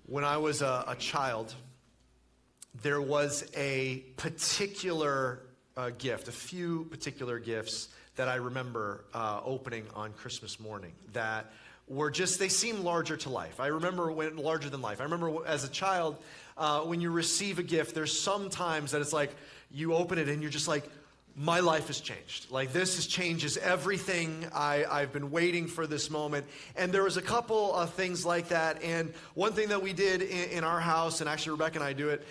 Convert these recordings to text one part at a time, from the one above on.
When I was a child, there was a particular gift, a few particular gifts that I remember opening on Christmas morning that were just, they seemed larger to life. I remember when larger than life. I remember as a child, when you receive a gift, there's some times that it's like you open it and you're just like, my life has changed. Like this changes everything. I've been waiting for this moment. And there was a couple of things like that. And one thing that we did in our house, and actually Rebecca and I do it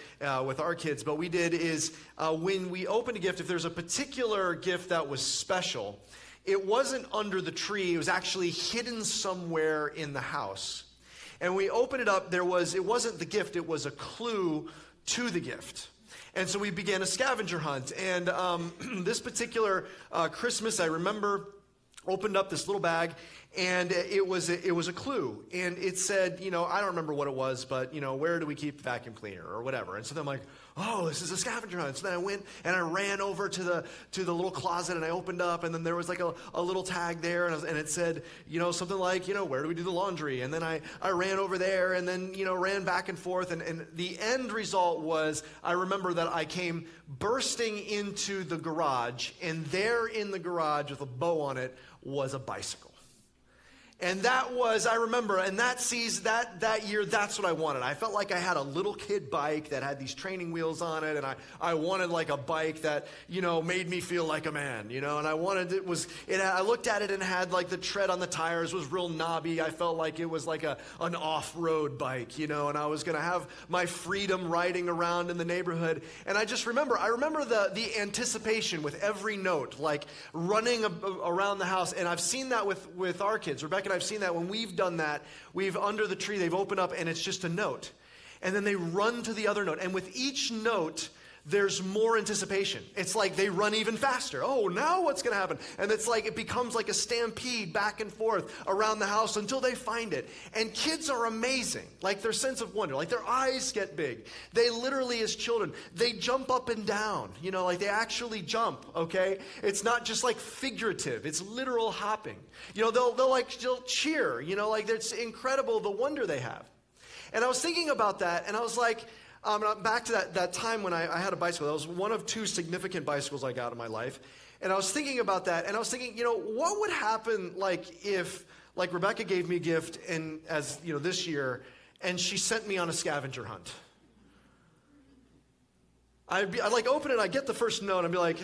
with our kids, but we did is when we opened a gift, if there's a particular gift that was special, it wasn't under the tree. It was actually hidden somewhere in the house. And when we opened it up, it wasn't the gift, it was a clue to the gift. And so we began a scavenger hunt. And this particular Christmas, I remember, opened up this little bag, and it was a clue. And it said, I don't remember what it was, but, where do we keep the vacuum cleaner or whatever. And so then I'm like, oh, this is a scavenger hunt. So then I went and I ran over to the little closet, and I opened up, and then there was like a little tag there, and it said, something like, where do we do the laundry? And then I ran over there, and then, ran back and forth. And the end result was, I remember that I came bursting into the garage, and there in the garage with a bow on it was a bicycle. And that was, I remember, and that year, that's what I wanted. I felt like I had a little kid bike that had these training wheels on it, and I wanted like a bike that, made me feel like a man, and I wanted, I looked at it and had like the tread on the tires was real knobby. I felt like it was like an off-road bike, and I was going to have my freedom riding around in the neighborhood. And I remember the anticipation with every note, like running around the house. And I've seen that with our kids. Rebecca and I've seen that when we've done that, under the tree, they've opened up and it's just a note. And then they run to the other note. And with each note, there's more anticipation. It's like they run even faster. Oh, now what's going to happen? And it's like it becomes like a stampede back and forth around the house until they find it. And kids are amazing. Like their sense of wonder, like their eyes get big. They literally, as children, they jump up and down. Like they actually jump, okay? It's not just like figurative. It's literal hopping. They'll cheer, like it's incredible the wonder they have. And I was thinking about that, and I was like, back to that time when I had a bicycle. That was one of two significant bicycles I got in my life. And I was thinking about that, and I was thinking, what would happen if Rebecca gave me a gift, and as this year, and she sent me on a scavenger hunt. I'd open it, I'd get the first note, and I'd be like,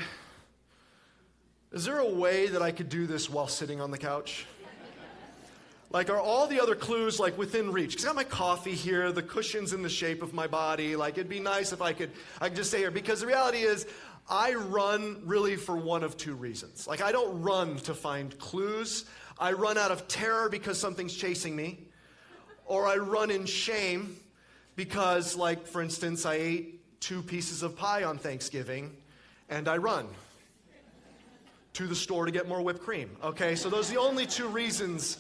is there a way that I could do this while sitting on the couch? Like, are all the other clues, within reach? Because I got my coffee here, the cushion's in the shape of my body. It'd be nice if I could just stay here. Because the reality is, I run really for one of two reasons. I don't run to find clues. I run out of terror because something's chasing me. Or I run in shame because, for instance, I ate 2 pieces of pie on Thanksgiving, and I run to the store to get more whipped cream. Okay, so those are the only 2 reasons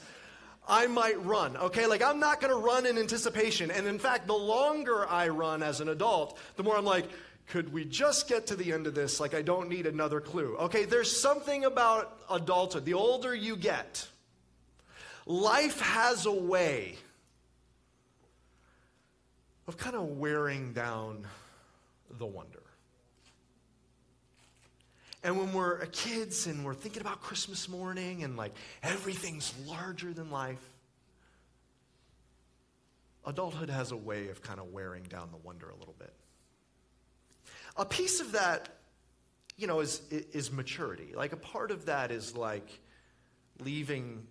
I might run, okay? I'm not going to run in anticipation. And in fact, the longer I run as an adult, the more I'm like, could we just get to the end of this? I don't need another clue. Okay, there's something about adulthood. The older you get, life has a way of kind of wearing down the wonder. And when we're kids and we're thinking about Christmas morning and everything's larger than life, adulthood has a way of kind of wearing down the wonder a little bit. A piece of that, is maturity. A part of that is leaving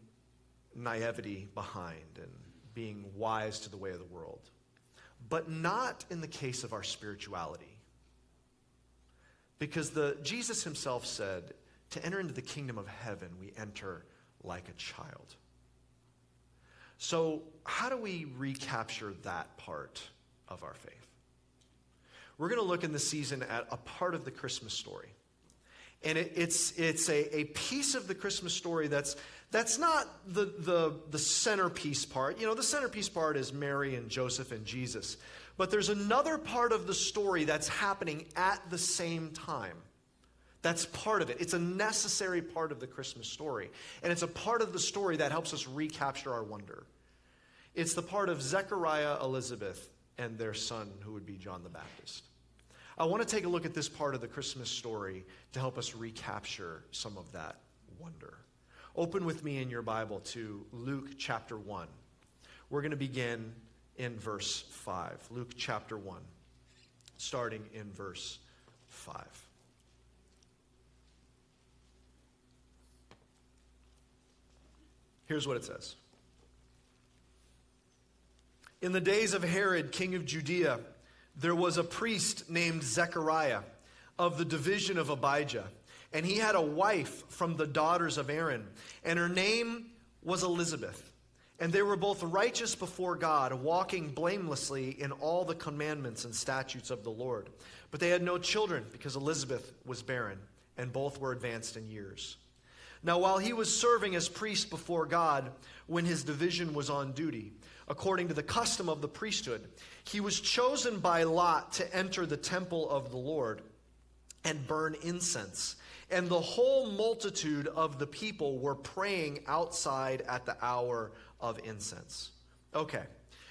naivety behind and being wise to the way of the world. But not in the case of our spirituality. Because Jesus himself said, to enter into the kingdom of heaven, we enter like a child. So how do we recapture that part of our faith? We're going to look in this season at a part of the Christmas story. And it's a piece of the Christmas story that's not the centerpiece part. The centerpiece part is Mary and Joseph and Jesus. But there's another part of the story that's happening at the same time. That's part of it. It's a necessary part of the Christmas story. And it's a part of the story that helps us recapture our wonder. It's the part of Zechariah, Elizabeth, and their son, who would be John the Baptist. I want to take a look at this part of the Christmas story to help us recapture some of that wonder. Open with me in your Bible to Luke chapter 1. We're going to begin in verse 5. Luke chapter 1, starting in verse 5. Here's what it says. In the days of Herod, king of Judea, there was a priest named Zechariah of the division of Abijah, and he had a wife from the daughters of Aaron, and her name was Elizabeth. And they were both righteous before God, walking blamelessly in all the commandments and statutes of the Lord. But they had no children because Elizabeth was barren, and both were advanced in years. Now while he was serving as priest before God, when his division was on duty, according to the custom of the priesthood, he was chosen by lot to enter the temple of the Lord and burn incense. And the whole multitude of the people were praying outside at the hour of incense. Okay,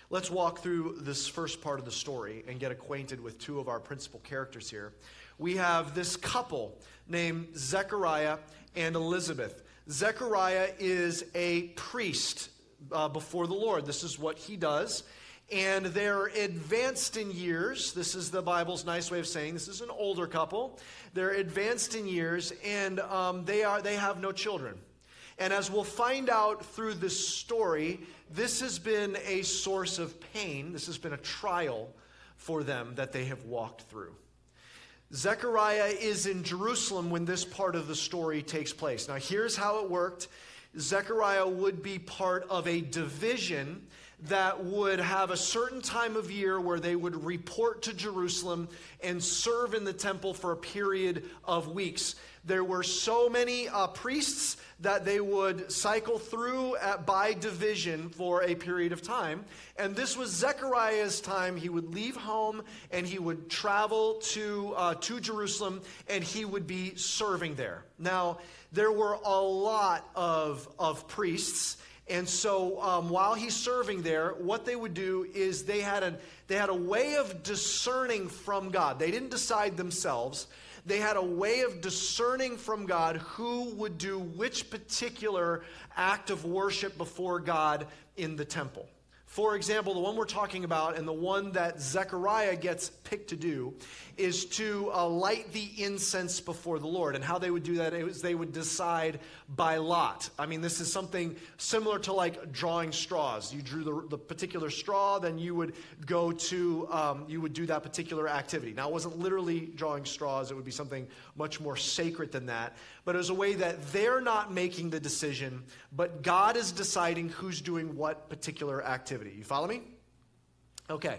let's walk through this first part of the story and get acquainted with two of our principal characters here. We have this couple named Zechariah and Elizabeth. Zechariah is a priest before the Lord. This is what he does. And they're advanced in years. This is the Bible's nice way of saying this is an older couple. They're advanced in years, and they have no children. And as we'll find out through this story, this has been a source of pain. This has been a trial for them that they have walked through. Zechariah is in Jerusalem when this part of the story takes place. Now, here's how it worked. Zechariah would be part of a division that would have a certain time of year where they would report to Jerusalem and serve in the temple for a period of weeks. There were so many priests that they would cycle through by division for a period of time. And this was Zechariah's time. He would leave home and he would travel to Jerusalem, and he would be serving there. Now, there were a lot of priests. And so while he's serving there, what they would do is they had a way of discerning from God. They didn't decide themselves. They had a way of discerning from God who would do which particular act of worship before God in the temple. For example, the one we're talking about and the one that Zechariah gets picked to do is to light the incense before the Lord. And how they would do that is they would decide by lot. I mean, this is something similar to like drawing straws. You drew the particular straw, then you would go to, you would do that particular activity. Now, it wasn't literally drawing straws. It would be something much more sacred than that. But it was a way that they're not making the decision, but God is deciding who's doing what particular activity. You follow me? Okay.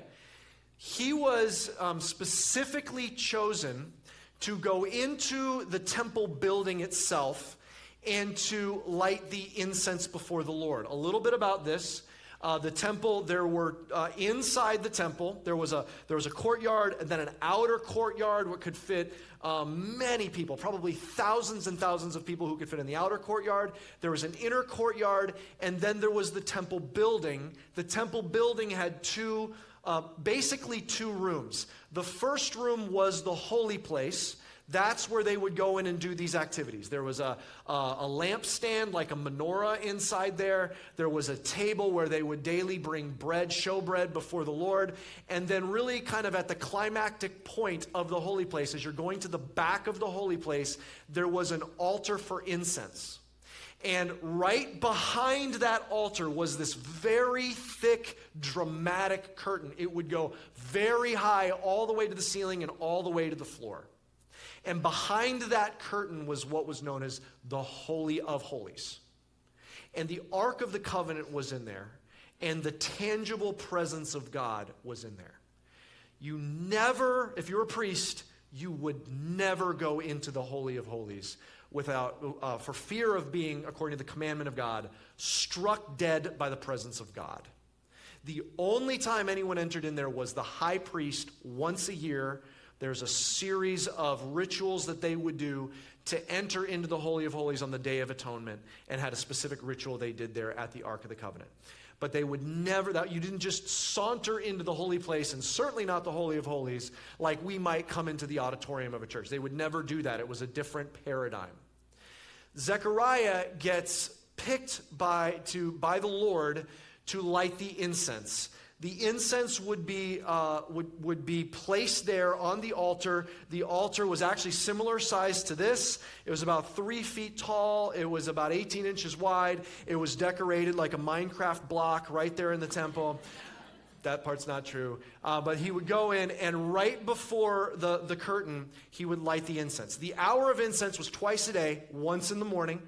He was specifically chosen to go into the temple building itself and to light the incense before the Lord. A little bit about this. The temple, there were inside the temple, there was a courtyard and then an outer courtyard where could fit many people, probably thousands and thousands of people who could fit in the outer courtyard. There was an inner courtyard, and then there was the temple building. The temple building had basically two rooms. The first room was the holy place. That's where they would go in and do these activities. There was a lampstand, like a menorah inside there. There was a table where they would daily bring bread, showbread before the Lord. And then really kind of at the climactic point of the holy place, as you're going to the back of the holy place, there was an altar for incense. And right behind that altar was this very thick, dramatic curtain. It would go very high all the way to the ceiling and all the way to the floor. And behind that curtain was what was known as the Holy of Holies. And the Ark of the Covenant was in there, and the tangible presence of God was in there. You never, if you're a priest, you would never go into the Holy of Holies without, for fear of being, according to the commandment of God, struck dead by the presence of God. The only time anyone entered in there was the high priest once a year. There's a series of rituals that they would do to enter into the Holy of Holies on the Day of Atonement, and had a specific ritual they did there at the Ark of the Covenant. But they would never, you didn't just saunter into the holy place, and certainly not the Holy of Holies, like we might come into the auditorium of a church. They would never do that. It was a different paradigm. Zechariah gets picked by the Lord to light the incense. The incense would be placed there on the altar. The altar was actually similar size to this. It was about 3 feet tall. It was about 18 inches wide. It was decorated like a Minecraft block right there in the temple. That part's not true. But he would go in, and right before the curtain, he would light the incense. The hour of incense was twice a day, once in the morning,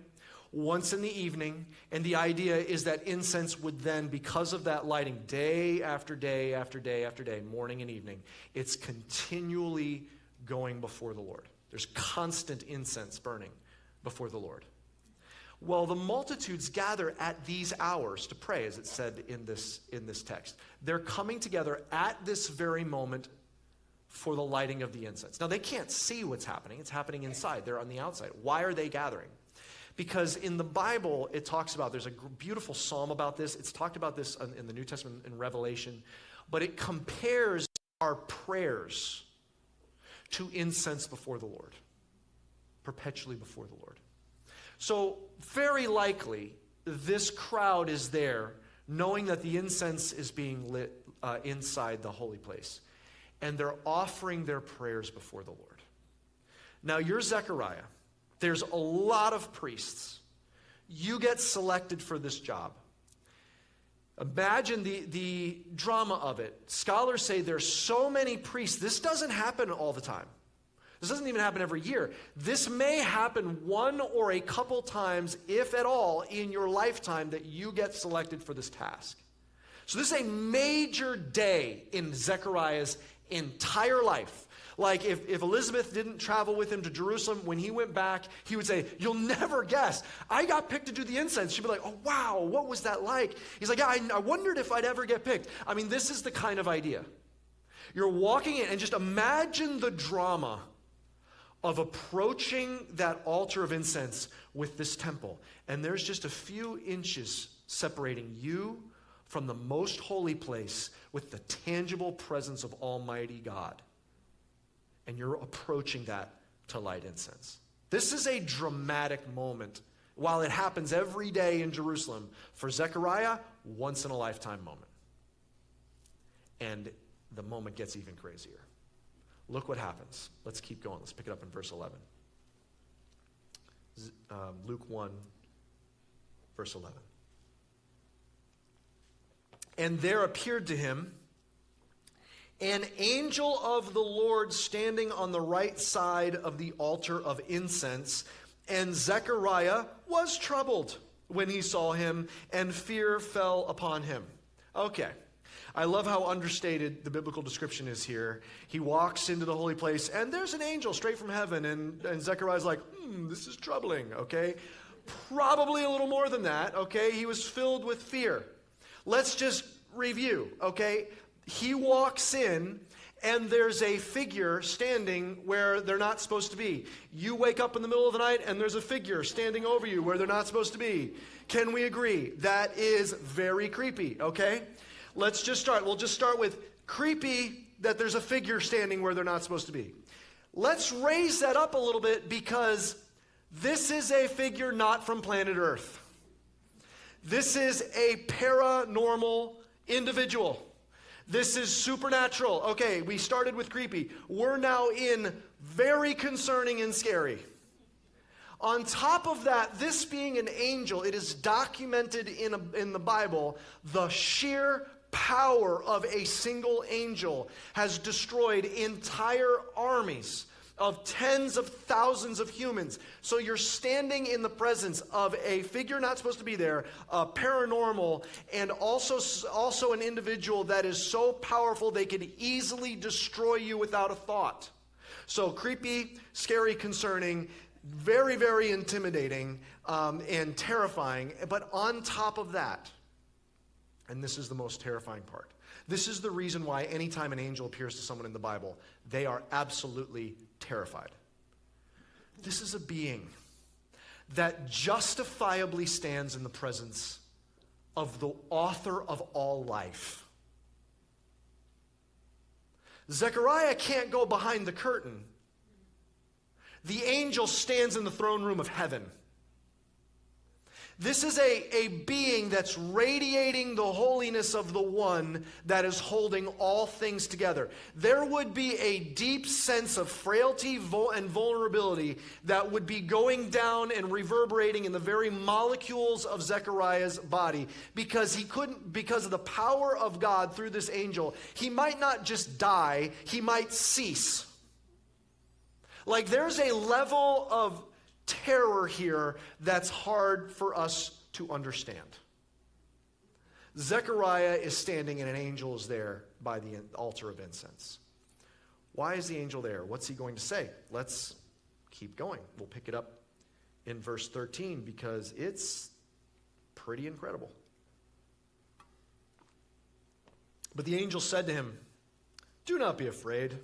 once in the evening, and the idea is that incense would then, because of that lighting, day after day after day after day, morning and evening, it's continually going before the Lord. There's constant incense burning before the Lord. Well, the multitudes gather at these hours to pray, as it said in this text. They're coming together at this very moment for the lighting of the incense. Now, they can't see what's happening. It's happening inside. They're on the outside. Why are they gathering? Because in the Bible, it talks about, there's a beautiful psalm about this. It's talked about this in the New Testament in Revelation. But it compares our prayers to incense before the Lord, perpetually before the Lord. So very likely, this crowd is there knowing that the incense is being lit inside the holy place. And they're offering their prayers before the Lord. Now, you're Zechariah. There's a lot of priests. You get selected for this job. Imagine the drama of it. Scholars say there's so many priests. This doesn't happen all the time. This doesn't even happen every year. This may happen one or a couple times, if at all, in your lifetime that you get selected for this task. So this is a major day in Zechariah's entire life. Like if Elizabeth didn't travel with him to Jerusalem, when he went back, he would say, "You'll never guess. I got picked to do the incense." She'd be like, "Oh, wow, what was that like?" He's like, "Yeah, I wondered if I'd ever get picked." I mean, this is the kind of idea. You're walking in, and just imagine the drama of approaching that altar of incense with this temple. And there's just a few inches separating you from the most holy place with the tangible presence of Almighty God. And you're approaching that to light incense. This is a dramatic moment. While it happens every day in Jerusalem, for Zechariah, once in a lifetime moment. And the moment gets even crazier. Look what happens. Let's keep going. Let's pick it up in verse 11. Luke 1, verse 11. And there appeared to him an angel of the Lord standing on the right side of the altar of incense. And Zechariah was troubled when he saw him, and fear fell upon him. Okay. I love how understated the biblical description is here. He walks into the holy place, and there's an angel straight from heaven, and Zechariah's like, this is troubling, okay? Probably a little more than that, okay? He was filled with fear. Let's just review, okay? He walks in, and there's a figure standing where they're not supposed to be. You wake up in the middle of the night, and there's a figure standing over you where they're not supposed to be. Can we agree? That is very creepy, okay? Let's just start. We'll just start with creepy that there's a figure standing where they're not supposed to be. Let's raise that up a little bit, because this is a figure not from planet Earth. This is a paranormal individual. This is supernatural. Okay, we started with creepy. We're now in very concerning and scary. On top of that, this being an angel, it is documented in the Bible, the sheer power of a single angel has destroyed entire armies of tens of thousands of humans. So you're standing in the presence of a figure not supposed to be there, paranormal, and also an individual that is so powerful they could easily destroy you without a thought. So creepy, scary, concerning, very, very intimidating, and terrifying. But on top of that, and this is the most terrifying part, this is the reason why anytime an angel appears to someone in the Bible, they are absolutely terrified. This is a being that justifiably stands in the presence of the author of all life. Zechariah can't go behind the curtain. The angel stands in the throne room of heaven. This is a being that's radiating the holiness of the one that is holding all things together. There would be a deep sense of frailty and vulnerability that would be going down and reverberating in the very molecules of Zechariah's body because because of the power of God through this angel, he might not just die, he might cease. Like there's a level of terror here that's hard for us to understand. Zechariah is standing and an angel is there by the altar of incense. Why is the angel there? What's he going to say? Let's keep going. We'll pick it up in verse 13 because it's pretty incredible. But the angel said to him, "Do not be afraid.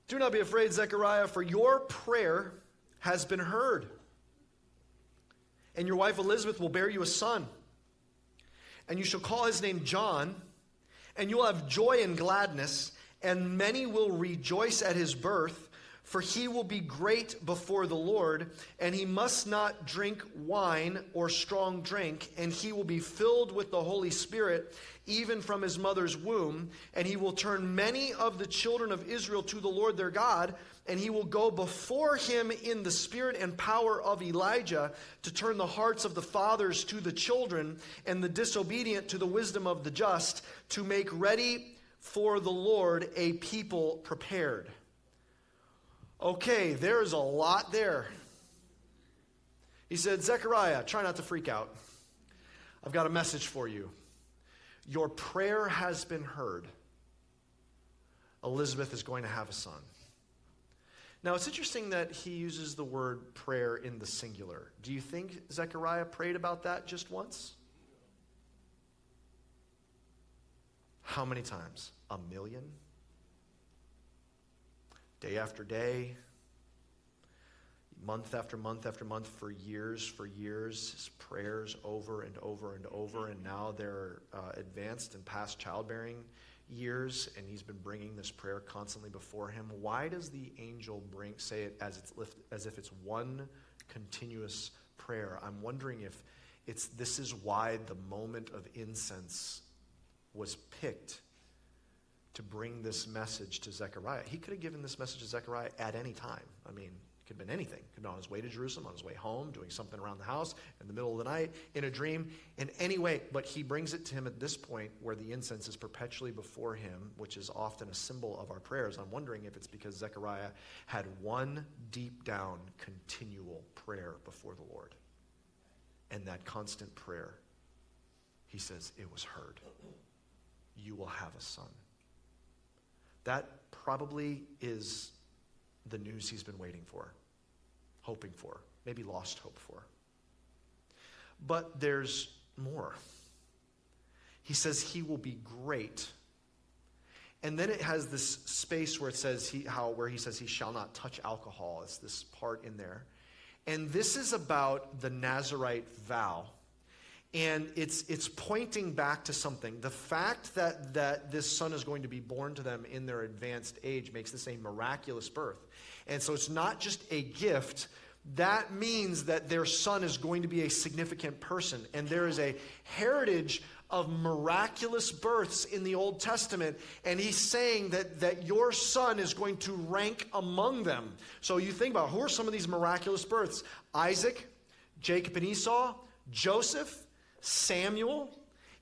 Do not be afraid, Zechariah, for your prayer has been heard. And your wife Elizabeth will bear you a son. And you shall call his name John. And you will have joy and gladness. And many will rejoice at his birth. For he will be great before the Lord. And he must not drink wine or strong drink. And he will be filled with the Holy Spirit, even from his mother's womb. And he will turn many of the children of Israel to the Lord their God. And he will go before him in the spirit and power of Elijah to turn the hearts of the fathers to the children and the disobedient to the wisdom of the just, to make ready for the Lord a people prepared." Okay, there's a lot there. He said, "Zechariah, try not to freak out. I've got a message for you. Your prayer has been heard. Elizabeth is going to have a son." Now, it's interesting that he uses the word prayer in the singular. Do you think Zechariah prayed about that just once? How many times? 1,000,000? Day after day, month after month after month, for years, his prayers over and over and over, and now they're advanced and past childbearing years, and he's been bringing this prayer constantly before him. Why does the angel say it as if it's one continuous prayer? I'm wondering if this is why the moment of incense was picked to bring this message to Zechariah. He could have given this message to Zechariah at any time. I mean, it could have been anything. Could have been on his way to Jerusalem, on his way home, doing something around the house, in the middle of the night, in a dream, in any way. But he brings it to him at this point where the incense is perpetually before him, which is often a symbol of our prayers. I'm wondering if it's because Zechariah had one deep down, continual prayer before the Lord. And that constant prayer, he says, it was heard. You will have a son. That probably is the news he's been waiting for, hoping for, maybe lost hope for. But there's more. He says he will be great. And then it has this space where it says where he says he shall not touch alcohol. It's this part in there. And this is about the Nazirite vow. And it's pointing back to something. The fact that this son is going to be born to them in their advanced age makes this a miraculous birth. And so it's not just a gift. That means that their son is going to be a significant person. And there is a heritage of miraculous births in the Old Testament. And he's saying that your son is going to rank among them. So you think about, who are some of these miraculous births? Isaac, Jacob and Esau, Joseph, Samuel,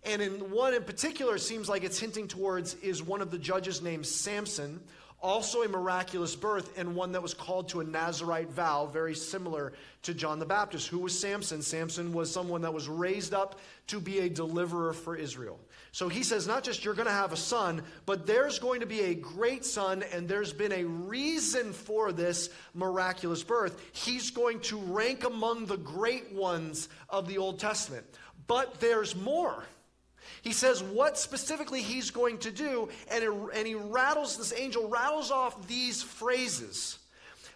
and in one in particular, it seems like it's hinting towards is one of the judges named Samson, also a miraculous birth, and one that was called to a Nazirite vow, very similar to John the Baptist. Who was Samson? Samson was someone that was raised up to be a deliverer for Israel. So he says, not just you're going to have a son, but there's going to be a great son, and there's been a reason for this miraculous birth. He's going to rank among the great ones of the Old Testament. But there's more. He says what specifically he's going to do, and this angel rattles off these phrases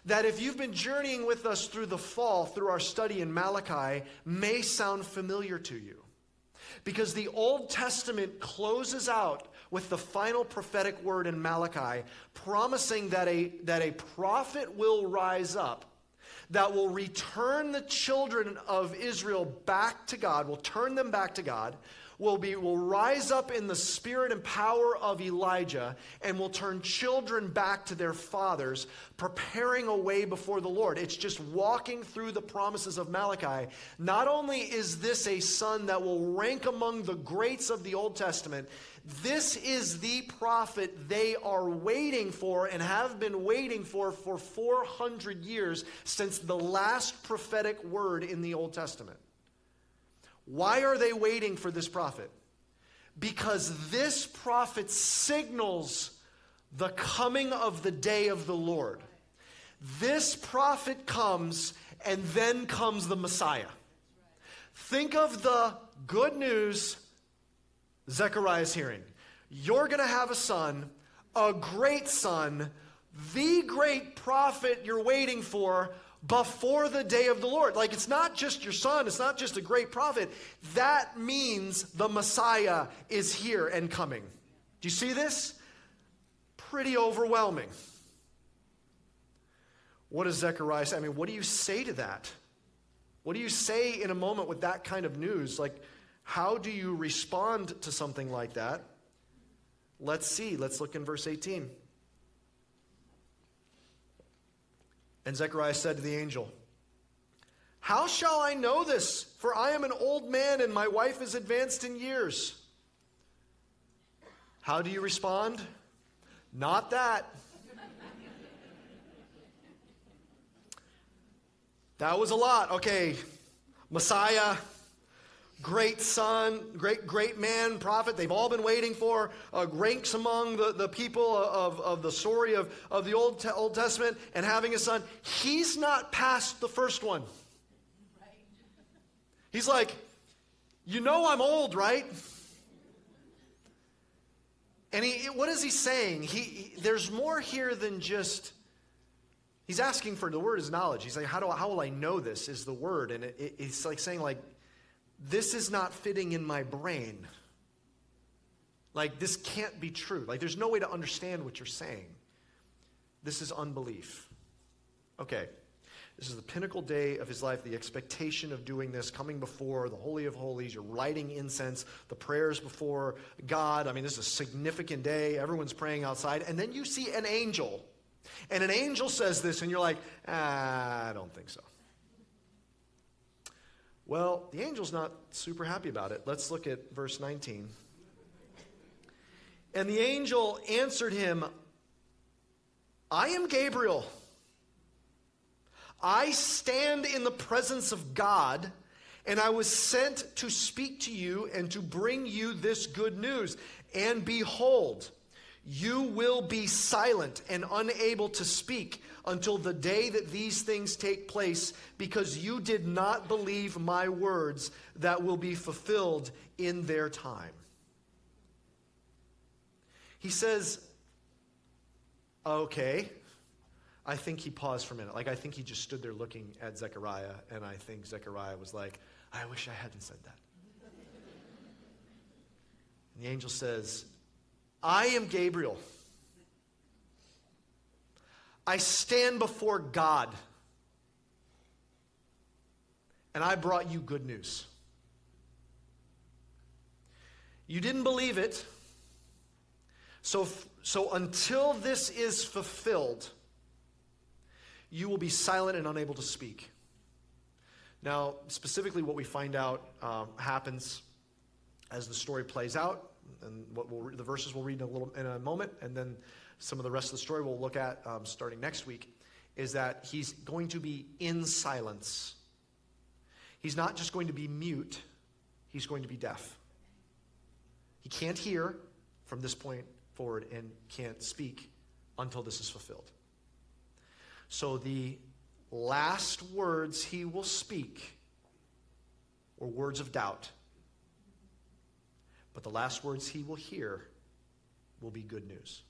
that if you've been journeying with us through the fall, through our study in Malachi, may sound familiar to you. Because the Old Testament closes out with the final prophetic word in Malachi, promising that a prophet will rise up that will return the children of Israel back to God, will turn them back to God, will rise up in the spirit and power of Elijah, and will turn children back to their fathers, preparing a way before the Lord. It's just walking through the promises of Malachi. Not only is this a son that will rank among the greats of the Old Testament, this is the prophet they are waiting for and have been waiting for 400 years since the last prophetic word in the Old Testament. Why are they waiting for this prophet? Because this prophet signals the coming of the day of the Lord. This prophet comes, and then comes the Messiah. Think of the good news Zechariah is hearing. You're going to have a son, a great son, the great prophet you're waiting for, before the day of the Lord. Like, it's not just your son, it's not just a great prophet. That means the Messiah is here and coming. Do you see this? Pretty overwhelming. What does Zechariah say? I mean, what do you say to that? What do you say in a moment with that kind of news? Like, how do you respond to something like that? Let's see. Let's look in verse 18. And Zechariah said to the angel, "How shall I know this? For I am an old man and my wife is advanced in years." How do you respond? Not that. That was a lot. Okay, Messiah, great son, great man, prophet, they've all been waiting for, ranks among the people of the story of the Old Testament, and having a son. He's not past the first one. He's like, you know I'm old, right? And what is he saying? There's more here than just, he's asking for, the word is knowledge. He's like, how will I know this is the word? And it's like saying, like, this is not fitting in my brain. Like, this can't be true. Like, there's no way to understand what you're saying. This is unbelief. Okay. This is the pinnacle day of his life, the expectation of doing this, coming before the Holy of Holies. You're lighting incense, the prayers before God. I mean, this is a significant day. Everyone's praying outside. And then you see an angel. And an angel says this, and you're like, I don't think so. Well, the angel's not super happy about it. Let's look at verse 19. And the angel answered him, "I am Gabriel. I stand in the presence of God, and I was sent to speak to you and to bring you this good news. And behold, you will be silent and unable to speak until the day that these things take place, because you did not believe my words that will be fulfilled in their time." He says, okay. I think he paused for a minute. Like, I think he just stood there looking at Zechariah, and I think Zechariah was like, I wish I hadn't said that. And the angel says, "I am Gabriel. I stand before God, and I brought you good news. You didn't believe it, so until this is fulfilled, you will be silent and unable to speak." Now, specifically what we find out happens as the story plays out, and the verses we'll read in a moment, and then some of the rest of the story we'll look at starting next week, is that he's going to be in silence. He's not just going to be mute, he's going to be deaf. He can't hear from this point forward and can't speak until this is fulfilled. So the last words he will speak were words of doubt. But the last words he will hear will be good news.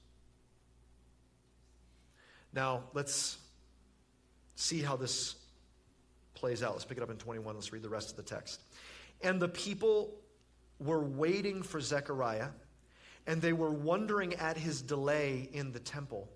Now, let's see how this plays out. Let's pick it up in 21. Let's read the rest of the text. And the people were waiting for Zechariah, and they were wondering at his delay in the temple.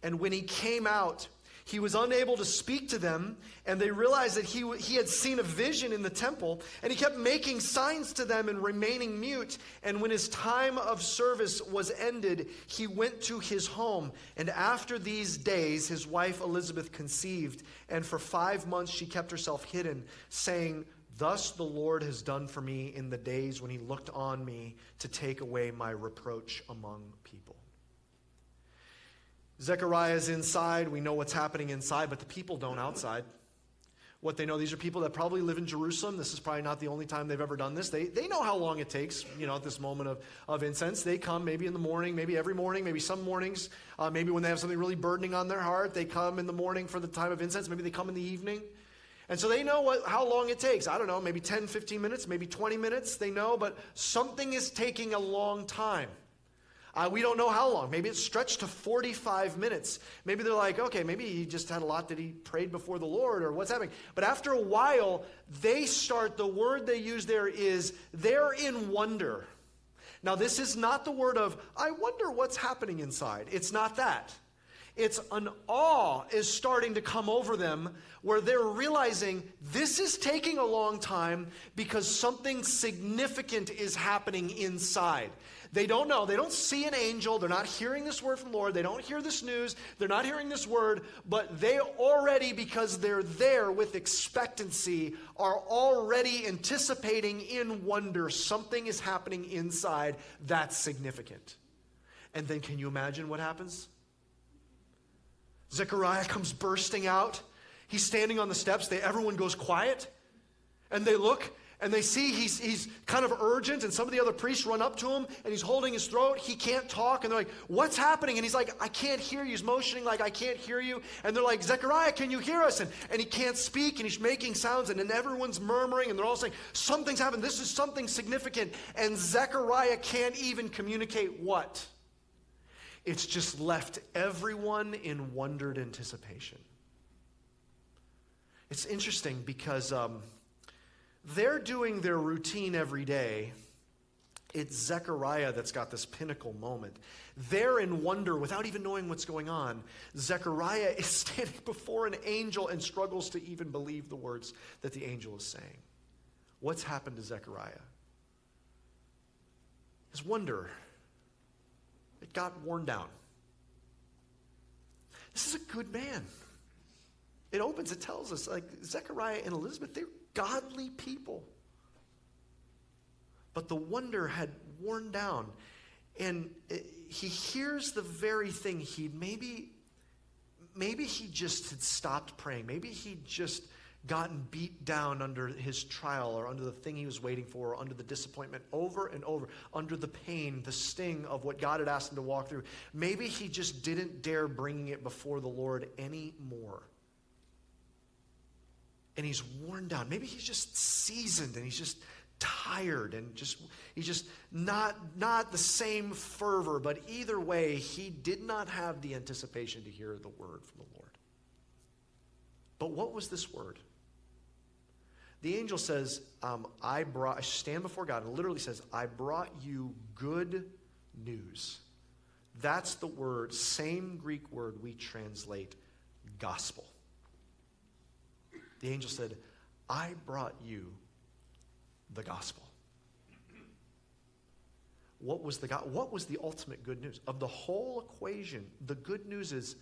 And when he came out, he was unable to speak to them, and they realized that he had seen a vision in the temple, and he kept making signs to them and remaining mute. And when his time of service was ended, he went to his home. And after these days, his wife Elizabeth conceived, and for 5 months she kept herself hidden, saying, "Thus the Lord has done for me in the days when he looked on me to take away my reproach among people." Zechariah is inside. We know what's happening inside, but the people don't outside. What they know, these are people that probably live in Jerusalem. This is probably not the only time they've ever done this. They know how long it takes, at this moment of incense. They come maybe in the morning, maybe every morning, maybe some mornings, maybe when they have something really burdening on their heart, they come in the morning for the time of incense. Maybe they come in the evening. And so they know how long it takes. I don't know, maybe 10, 15 minutes, maybe 20 minutes. They know, but something is taking a long time. We don't know how long. Maybe it's stretched to 45 minutes. Maybe they're like, okay, maybe he just had a lot that he prayed before the Lord, or what's happening. But after a while, the word they use there is, they're in wonder. Now, this is not the word of, I wonder what's happening inside. It's not that. It's an awe is starting to come over them where they're realizing this is taking a long time because something significant is happening inside. They don't know. They don't see an angel. They're not hearing this word from the Lord. They don't hear this news. They're not hearing this word. But they already, because they're there with expectancy, are already anticipating in wonder something is happening inside that's significant. And then can you imagine what happens? Zechariah comes bursting out. He's standing on the steps. Everyone goes quiet. And they look. And they see he's kind of urgent, and some of the other priests run up to him, and he's holding his throat. He can't talk, and they're like, "What's happening?" And he's like, "I can't hear you." He's motioning like, "I can't hear you." And they're like, "Zechariah, can you hear us?" And he can't speak, and he's making sounds, and then everyone's murmuring, and they're all saying, "Something's happened. This is something significant." And Zechariah can't even communicate what. It's just left everyone in wondered anticipation. It's interesting because they're doing their routine every day. It's Zechariah that's got this pinnacle moment. They're in wonder without even knowing what's going on. Zechariah is standing before an angel and struggles to even believe the words that the angel is saying. What's happened to Zechariah? His wonder, it got worn down. This is a good man. It tells us, like Zechariah and Elizabeth, they're godly people. But the wonder had worn down. And he hears the very thing maybe he just had stopped praying. Maybe he'd just gotten beat down under his trial, or under the thing he was waiting for, or under the disappointment over and over, under the pain, the sting of what God had asked him to walk through. Maybe he just didn't dare bringing it before the Lord anymore. And he's worn down. Maybe he's just seasoned and he's just tired and he's just not the same fervor. But either way, he did not have the anticipation to hear the word from the Lord. But what was this word? The angel says, I stand before God, and literally says, I brought you good news. That's the word, same Greek word we translate gospel. The angel said, I brought you the gospel. What was the ultimate good news? Of the whole equation, the good news is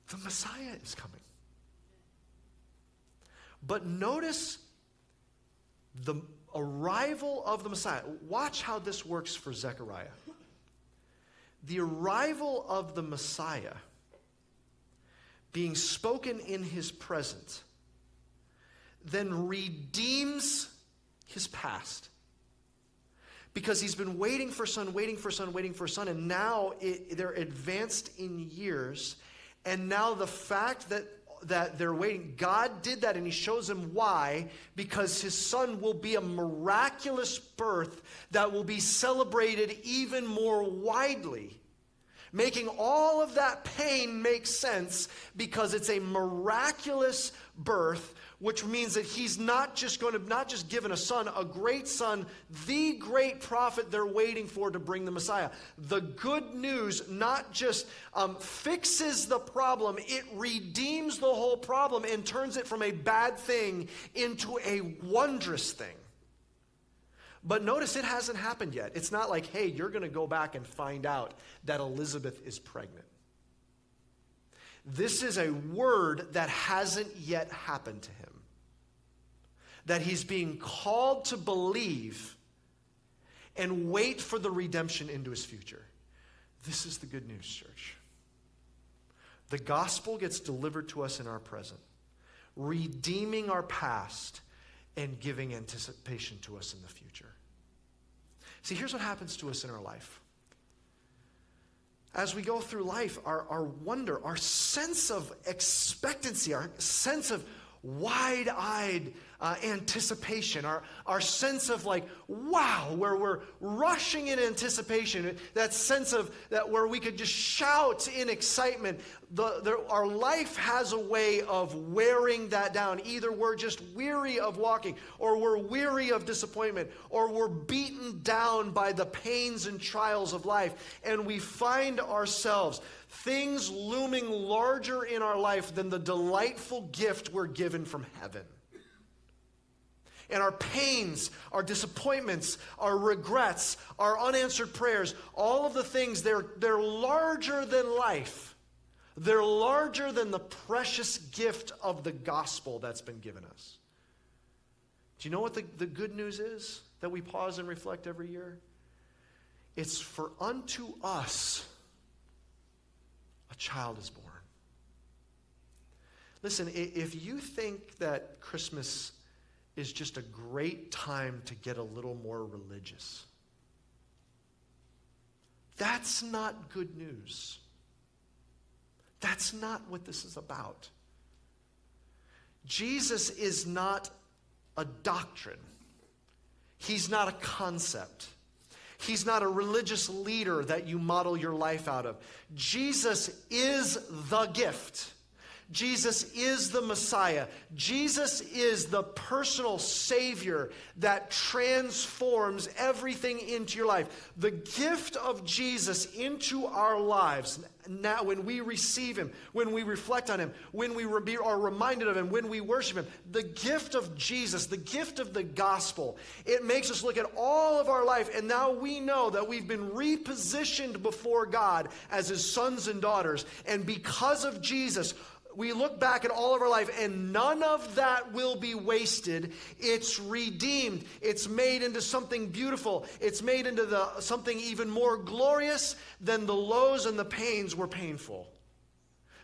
the Messiah is coming. But notice the arrival of the Messiah. Watch how this works for Zechariah. The arrival of the Messiah being spoken in his presence then redeems his past. Because he's been waiting for son, and now they're advanced in years, and now the fact that they're waiting, God did that, and he shows him why, because his son will be a miraculous birth that will be celebrated even more widely. making all of that pain make sense because it's a miraculous birth, which means that he's not just given a son, a great son, the great prophet they're waiting for to bring the Messiah. The good news not just fixes the problem, it redeems the whole problem and turns it from a bad thing into a wondrous thing. But notice it hasn't happened yet. It's not like, hey, you're going to go back and find out that Elizabeth is pregnant. This is a word that hasn't yet happened to him. That he's being called to believe and wait for the redemption into his future. This is the good news, church. The gospel gets delivered to us in our present, redeeming our past and giving anticipation to us in the future. See, here's what happens to us in our life. As we go through life, our wonder, our sense of expectancy, our sense of wide-eyed anticipation, our sense of like, wow, where we're rushing in anticipation, that sense of that where we could just shout in excitement. Our life has a way of wearing that down. Either we're just weary of walking, or we're weary of disappointment, or we're beaten down by the pains and trials of life, and we find ourselves things looming larger in our life than the delightful gift we're given from heaven. And our pains, our disappointments, our regrets, our unanswered prayers, all of the things, they're larger than life. They're larger than the precious gift of the gospel that's been given us. Do you know what the good news is that we pause and reflect every year? It's for unto us a child is born. Listen, if you think that Christmas is just a great time to get a little more religious, that's not good news. That's not what this is about. Jesus is not a doctrine. He's not a concept. He's not a religious leader that you model your life out of. Jesus is the gift. Jesus is the Messiah. Jesus is the personal Savior that transforms everything into your life. The gift of Jesus into our lives, now when we receive him, when we reflect on him, when we are reminded of him, when we worship him, the gift of Jesus, the gift of the gospel, it makes us look at all of our life, and now we know that we've been repositioned before God as his sons and daughters, and because of Jesus, we look back at all of our life, and none of that will be wasted. It's redeemed. It's made into something beautiful. It's made into something even more glorious than the lows and the pains were painful.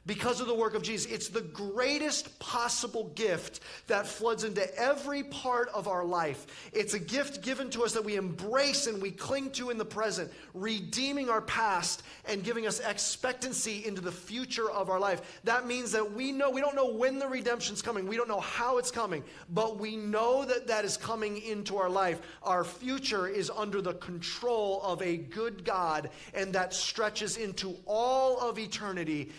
Because of the work of Jesus. It's the greatest possible gift that floods into every part of our life. It's a gift given to us that we embrace and we cling to in the present, redeeming our past and giving us expectancy into the future of our life. That means that we don't know when the redemption's coming. We don't know how it's coming, but we know that that is coming into our life. Our future is under the control of a good God, and that stretches into all of eternity.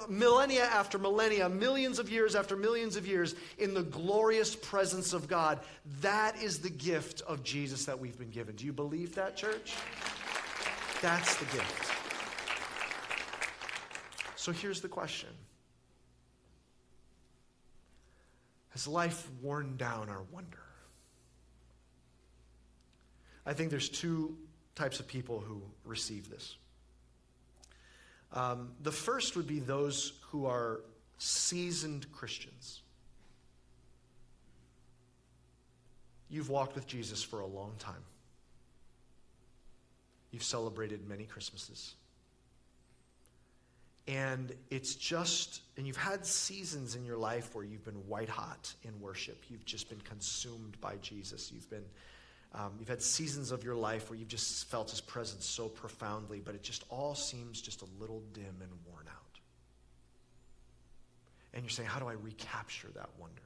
Millennia after millennia, millions of years after millions of years, in the glorious presence of God. That is the gift of Jesus that we've been given. Do you believe that, church? That's the gift. So here's the question. Has life worn down our wonder? I think there's two types of people who receive this. The first would be those who are seasoned Christians. You've walked with Jesus for a long time. You've celebrated many Christmases. And you've had seasons in your life where you've been white hot in worship. You've just been consumed by Jesus. You've had seasons of your life where you've just felt his presence so profoundly, but it just all seems just a little dim and worn out. And you're saying, how do I recapture that wonder?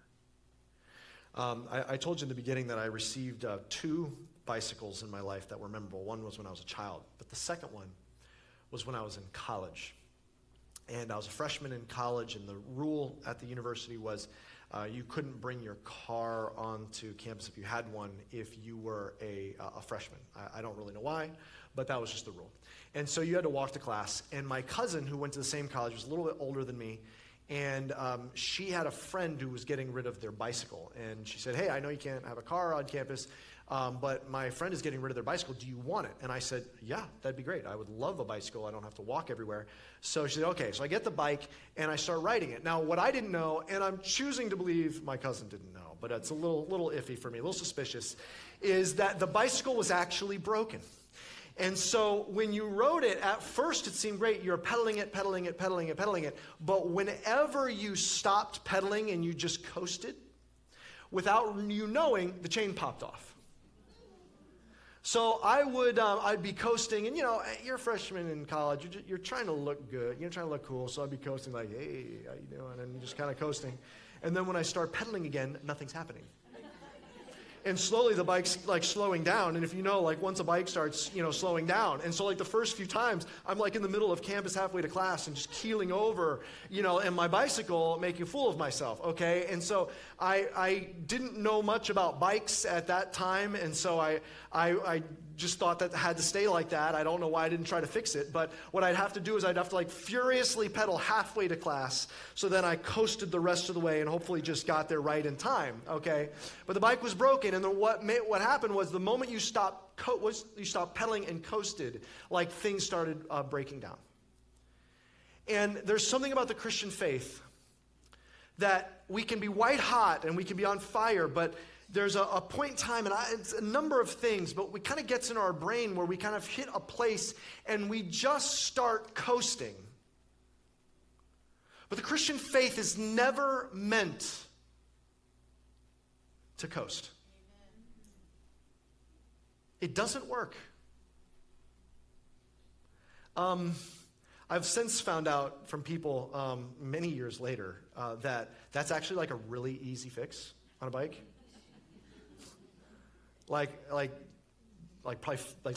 I told you in the beginning that I received 2 bicycles in my life that were memorable. One was when I was a child, but the second one was when I was in college. And I was a freshman in college, and the rule at the university was you couldn't bring your car onto campus if you had one if you were a freshman. I don't really know why, but that was just the rule. And so you had to walk to class. And my cousin, who went to the same college, was a little bit older than me, and she had a friend who was getting rid of their bicycle. And she said, hey, I know you can't have a car on campus, but my friend is getting rid of their bicycle. Do you want it? And I said, yeah, that'd be great. I would love a bicycle. I don't have to walk everywhere. So she said, okay. So I get the bike, and I start riding it. Now, what I didn't know, and I'm choosing to believe my cousin didn't know, but it's a little iffy for me, a little suspicious, is that the bicycle was actually broken. And so when you rode it, at first it seemed great. You're pedaling it. But whenever you stopped pedaling and you just coasted, without you knowing, the chain popped off. So I'd be coasting, and you're a freshman in college, you're trying to look good, you're trying to look cool, so I'd be coasting like, hey, how you doing, and just kind of coasting. And then when I start pedaling again, nothing's happening. And slowly the bike's like slowing down. And if once a bike starts, slowing down. And so the first few times, I'm in the middle of campus halfway to class and just keeling over, and my bicycle making a fool of myself, okay? And so I didn't know much about bikes at that time. And so I just thought that had to stay like that. I don't know why I didn't try to fix it. But what I'd have to do is I'd have to furiously pedal halfway to class. So then I coasted the rest of the way and hopefully just got there right in time, okay? But the bike was broken. And then what happened was the moment you stopped pedaling and coasted, things started breaking down. And there's something about the Christian faith that we can be white hot and we can be on fire, but there's a point in time, and it's a number of things, but we kind of gets in our brain where we kind of hit a place and we just start coasting. But the Christian faith is never meant to coast. It doesn't work. I've since found out from people many years later that that's actually a really easy fix on a bike. Probably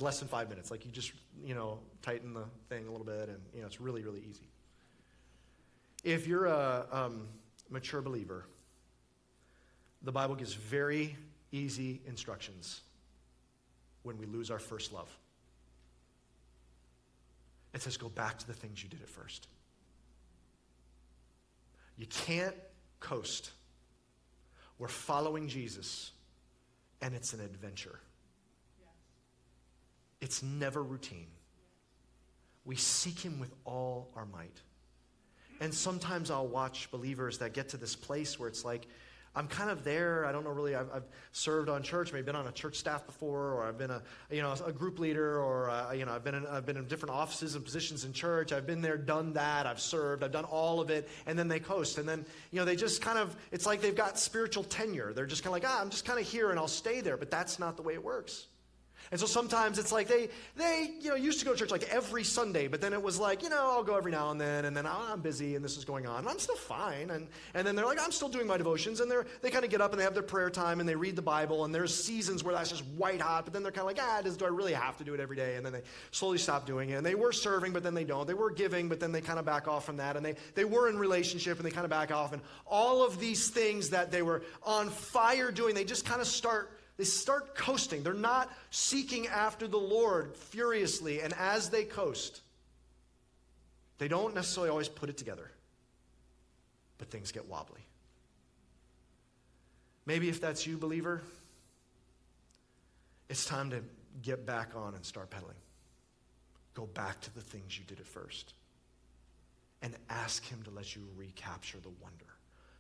less than 5 minutes. You just, tighten the thing a little bit, and, it's really, really easy. If you're a mature believer, the Bible gives very easy instructions when we lose our first love. It says, go back to the things you did at first. You can't coast. We're following Jesus, and it's an adventure. It's never routine. We seek him with all our might. And sometimes I'll watch believers that get to this place where it's I'm kind of there. I don't know really. I've served on church, maybe been on a church staff before, or I've been a group leader, or I've been in different offices and positions in church. I've been there, done that. I've served. I've done all of it, and then they coast, and then they just kind of. It's like they've got spiritual tenure. They're just kind of I'm just kind of here, and I'll stay there. But that's not the way it works. And so sometimes it's they used to go to church every Sunday, but then it was I'll go every now and then I'm busy and this is going on. And I'm still fine. And then they're I'm still doing my devotions, and they kind of get up and they have their prayer time and they read the Bible, and there's seasons where that's just white hot, but then they're kind of do I really have to do it every day? And then they slowly stop doing it. And they were serving, but then they don't. They were giving, but then they kind of back off from that. And they were in relationship, and they kind of back off. And all of these things that they were on fire doing, they just kind of start coasting. They're not seeking after the Lord furiously. And as they coast, they don't necessarily always put it together. But things get wobbly. Maybe if that's you, believer, it's time to get back on and start pedaling. Go back to the things you did at first. And ask him to let you recapture the wonder.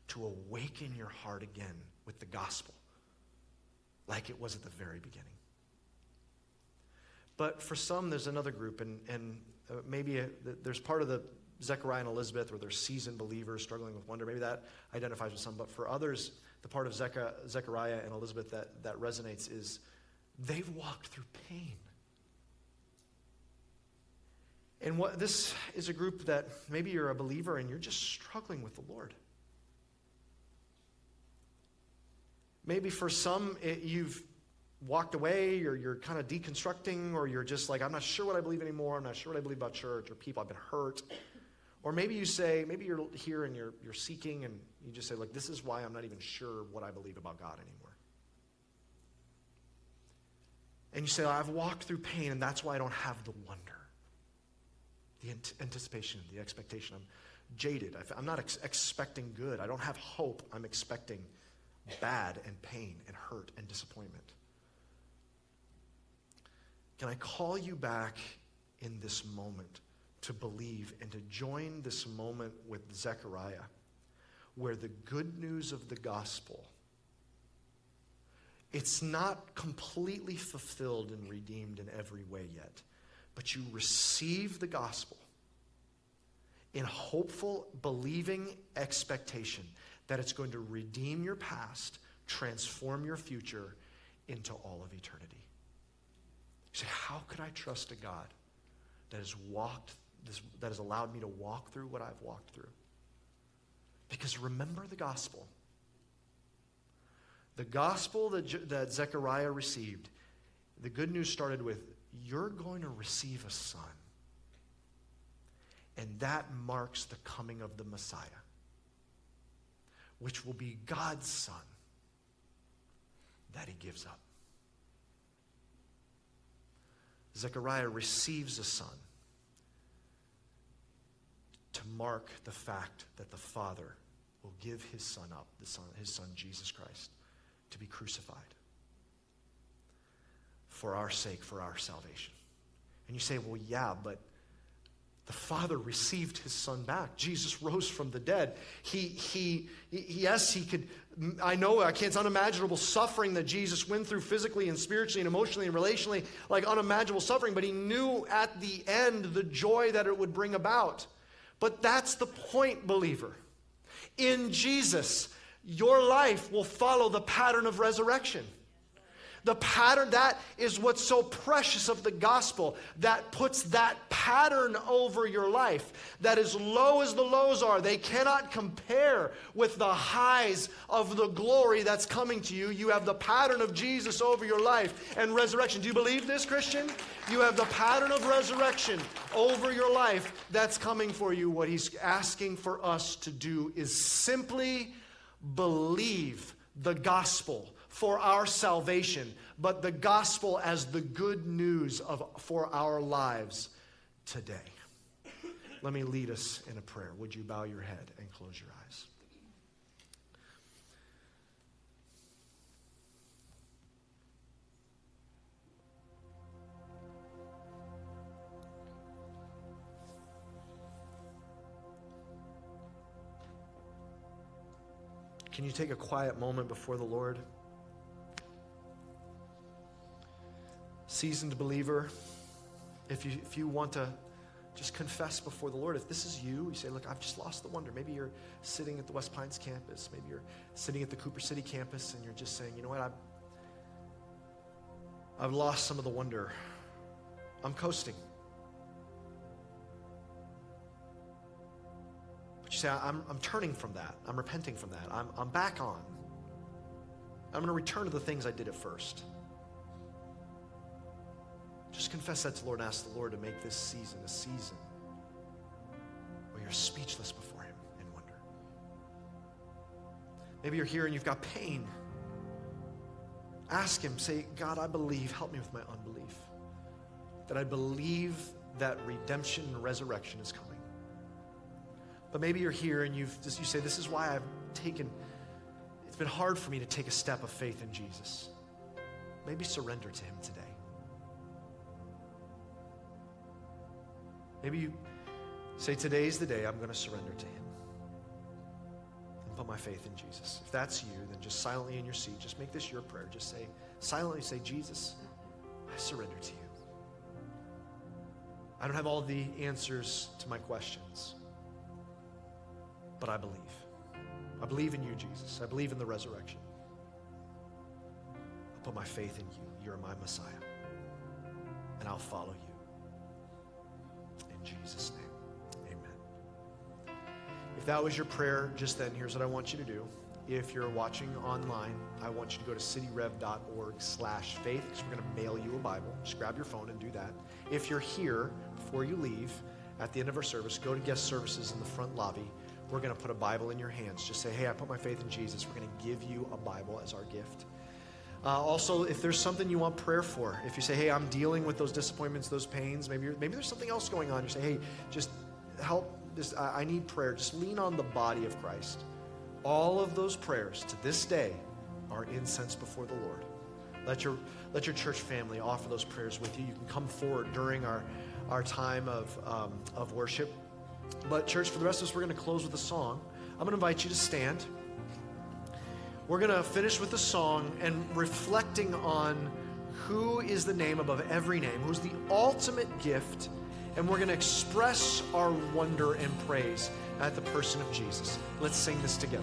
To awaken your heart again with the gospel. Like it was at the very beginning. But for some, there's another group, and maybe there's part of the Zechariah and Elizabeth where they're seasoned believers struggling with wonder. Maybe that identifies with some. But for others, the part of Zechariah and Elizabeth that resonates is they've walked through pain. And this is a group that maybe you're a believer and you're just struggling with the Lord. Maybe for some, you've walked away, or you're kind of deconstructing, or you're just like, I'm not sure what I believe anymore. I'm not sure what I believe about church or people. I've been hurt. Or maybe you say, maybe you're here and you're seeking, and you just say, look, this is why I'm not even sure what I believe about God anymore. And you say, I've walked through pain, and that's why I don't have the wonder, the anticipation, the expectation. I'm jaded. I'm not expecting good. I don't have hope. I'm expecting bad and pain and hurt and disappointment. Can I call you back in this moment to believe and to join this moment with Zechariah, where the good news of the gospel, it's not completely fulfilled and redeemed in every way yet, but you receive the gospel in hopeful, believing expectation that it's going to redeem your past, transform your future into all of eternity. You say, how could I trust a God that has allowed me to walk through what I've walked through? Because remember the gospel. The gospel that Zechariah received, the good news started with, you're going to receive a son. And that marks the coming of the Messiah, which will be God's son that he gives up. Zechariah receives a son to mark the fact that the Father will give his son up, his son Jesus Christ, to be crucified for our sake, for our salvation. And you say, well, yeah, but the Father received his son back. Jesus rose from the dead. Yes, he could. I know, it's unimaginable suffering that Jesus went through physically and spiritually and emotionally and relationally, like unimaginable suffering, but he knew at the end the joy that it would bring about. But that's the point, believer. In Jesus, your life will follow the pattern of resurrection. The pattern, that is what's so precious of the gospel, that puts that pattern over your life. That as low as the lows are, they cannot compare with the highs of the glory that's coming to you. You have the pattern of Jesus over your life and resurrection. Do you believe this, Christian? You have the pattern of resurrection over your life that's coming for you. What he's asking for us to do is simply believe the gospel for our salvation, but the gospel as the good news for our lives today. Let me lead us in a prayer. Would you bow your head and close your eyes? Can you take a quiet moment before the Lord? Seasoned believer, if you want to just confess before the Lord, if this is you say, look, I've just lost the wonder. Maybe you're sitting at the West Pines campus. Maybe you're sitting at the Cooper City campus and you're just saying, you know what, I've lost some of the wonder. I'm coasting. But you say, I'm turning from that. I'm repenting from that. I'm back on. I'm going to return to the things I did at first. Just confess that to the Lord and ask the Lord to make this season a season where you're speechless before him in wonder. Maybe you're here and you've got pain. Ask him, say, God, I believe, help me with my unbelief. That I believe that redemption and resurrection is coming. But maybe you're here and you say, this is why it's been hard for me to take a step of faith in Jesus. Maybe surrender to him today. Maybe you say, today's the day I'm going to surrender to him and put my faith in Jesus. If that's you, then just silently in your seat, just make this your prayer. Just silently say, Jesus, I surrender to you. I don't have all the answers to my questions, but I believe. I believe in you, Jesus. I believe in the resurrection. I put my faith in you. You're my Messiah. And I'll follow you. In Jesus' name, amen. If that was your prayer just then, here's what I want you to do. if you're watching online, I want you to go to cityrev.org/faith because we're going to mail you a Bible. Just grab your phone and do that. If you're here, before you leave, at the end of our service, go to guest services in the front lobby. We're going to put a Bible in your hands. Just say, hey, I put my faith in Jesus. We're going to give you a Bible as our gift. Also, if there's something you want prayer for, if you say, hey, I'm dealing with those disappointments, those pains, maybe there's something else going on. You say, hey, just help. I need prayer. Just lean on the body of Christ. All of those prayers to this day are incense before the Lord. Let your church family offer those prayers with you. You can come forward during our time of worship. But church, for the rest of us, we're going to close with a song. I'm going to invite you to stand. We're going to finish with a song and reflecting on who is the name above every name, who's the ultimate gift, and we're going to express our wonder and praise at the person of Jesus. Let's sing this together.